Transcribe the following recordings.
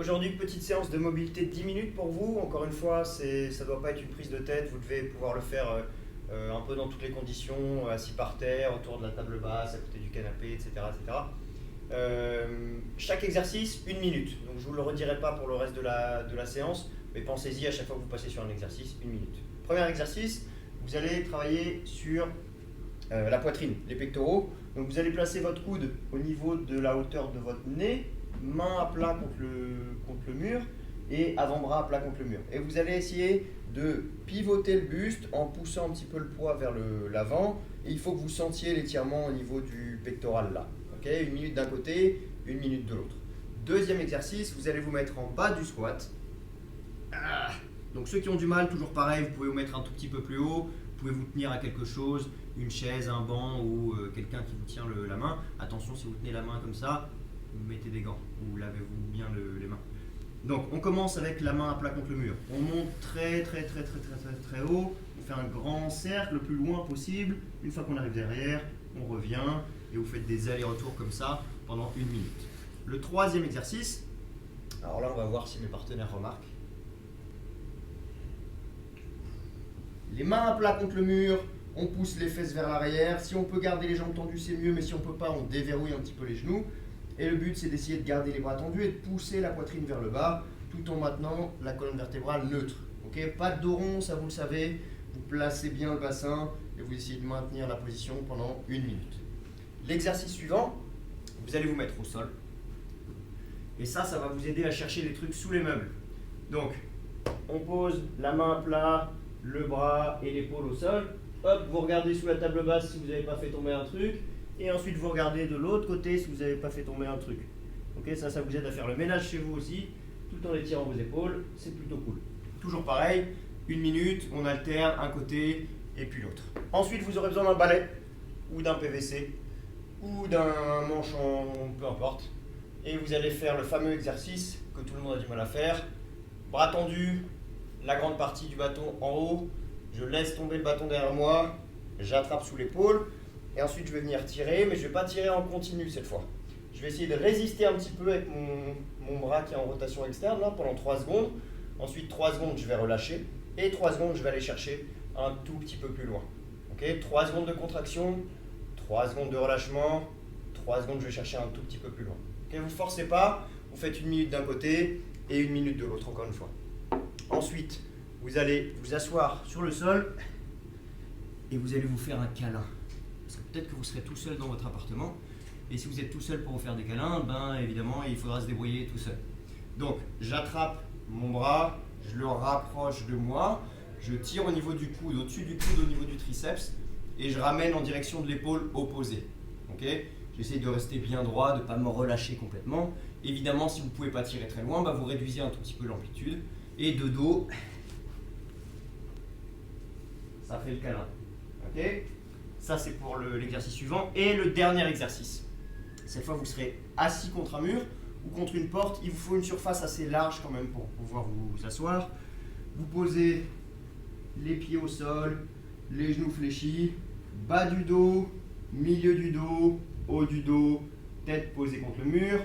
Aujourd'hui, petite séance de mobilité de 10 minutes pour vous. Encore une fois, ça ne doit pas être une prise de tête. Vous devez pouvoir le faire un peu dans toutes les conditions, assis par terre, autour de la table basse, à côté du canapé, etc. etc. Chaque exercice, 1 minute. Donc je ne vous le redirai pas pour le reste de la séance, mais pensez-y à chaque fois que vous passez sur un exercice, 1 minute. Premier exercice, vous allez travailler sur la poitrine, les pectoraux. Donc vous allez placer votre coude au niveau de la hauteur de votre nez, main à plat contre le mur et avant-bras à plat contre le mur. Et vous allez essayer de pivoter le buste en poussant un petit peu le poids vers l'avant. Et il faut que vous sentiez l'étirement au niveau du pectoral là. Okay, 1 minute d'un côté, 1 minute de l'autre. Deuxième exercice, vous allez vous mettre en bas du squat. Donc ceux qui ont du mal, toujours pareil, vous pouvez vous mettre un tout petit peu plus haut. Vous pouvez vous tenir à quelque chose, une chaise, un banc ou quelqu'un qui vous tient la main. Attention, si vous tenez la main comme ça, mettez des gants ou lavez-vous bien les mains. Donc on commence avec la main à plat contre le mur. On monte très haut, on fait un grand cercle le plus loin possible. Une fois qu'on arrive derrière, on revient et vous faites des allers-retours comme ça pendant 1 minute. Le troisième exercice, alors là on va voir si mes partenaires remarquent. Les mains à plat contre le mur, on pousse les fesses vers l'arrière. Si on peut garder les jambes tendues, c'est mieux, mais si on ne peut pas, on déverrouille un petit peu les genoux. Et le but, c'est d'essayer de garder les bras tendus et de pousser la poitrine vers le bas, tout en maintenant la colonne vertébrale neutre. Okay, pas de dos rond, ça vous le savez. Vous placez bien le bassin et vous essayez de maintenir la position pendant 1 minute. L'exercice suivant, vous allez vous mettre au sol. Et ça va vous aider à chercher des trucs sous les meubles. Donc, on pose la main à plat, le bras et l'épaule au sol. Hop, vous regardez sous la table basse si vous n'avez pas fait tomber un truc. Et ensuite, vous regardez de l'autre côté si vous n'avez pas fait tomber un truc. Okay, ça vous aide à faire le ménage chez vous aussi, tout en étirant vos épaules. C'est plutôt cool. Toujours pareil, 1 minute, on alterne un côté et puis l'autre. Ensuite, vous aurez besoin d'un balai ou d'un PVC ou d'un manche en peu importe. Et vous allez faire le fameux exercice que tout le monde a du mal à faire. Bras tendus, la grande partie du bâton en haut. Je laisse tomber le bâton derrière moi, j'attrape sous l'épaule. Et ensuite, je vais venir tirer, mais je ne vais pas tirer en continu cette fois. Je vais essayer de résister un petit peu avec mon bras qui est en rotation externe là, pendant 3 secondes. Ensuite, 3 secondes, je vais relâcher. Et 3 secondes, je vais aller chercher un tout petit peu plus loin. Okay, 3 secondes de contraction, 3 secondes de relâchement, 3 secondes, je vais chercher un tout petit peu plus loin. Okay, vous ne forcez pas, vous faites 1 minute d'un côté et 1 minute de l'autre, encore une fois. Ensuite, vous allez vous asseoir sur le sol et vous allez vous faire un câlin. Parce que peut-être que vous serez tout seul dans votre appartement. Et si vous êtes tout seul pour vous faire des câlins, ben évidemment, il faudra se débrouiller tout seul. Donc, j'attrape mon bras, je le rapproche de moi, je tire au niveau du coude, au-dessus du coude, au niveau du triceps, et je ramène en direction de l'épaule opposée. Okay, j'essaie de rester bien droit, de ne pas me relâcher complètement. Évidemment, si vous ne pouvez pas tirer très loin, ben vous réduisez un tout petit peu l'amplitude. Et de dos, ça fait le câlin. Okay, ça, c'est pour l'exercice suivant. Et le dernier exercice. Cette fois, vous serez assis contre un mur ou contre une porte. Il vous faut une surface assez large quand même pour pouvoir vous asseoir. Vous posez les pieds au sol, les genoux fléchis, bas du dos, milieu du dos, haut du dos, tête posée contre le mur,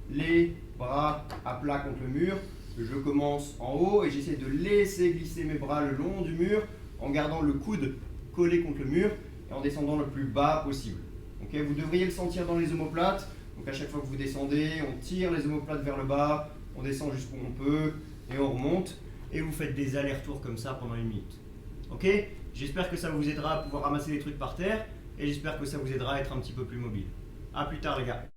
les bras à plat contre le mur. Je commence en haut et j'essaie de laisser glisser mes bras le long du mur en gardant le coude collé contre le mur et en descendant le plus bas possible. Okay, vous devriez le sentir dans les omoplates. Donc à chaque fois que vous descendez, on tire les omoplates vers le bas, on descend jusqu'où on peut et on remonte. Et vous faites des allers-retours comme ça pendant 1 minute. Okay, j'espère que ça vous aidera à pouvoir ramasser les trucs par terre et j'espère que ça vous aidera à être un petit peu plus mobile. A plus tard les gars.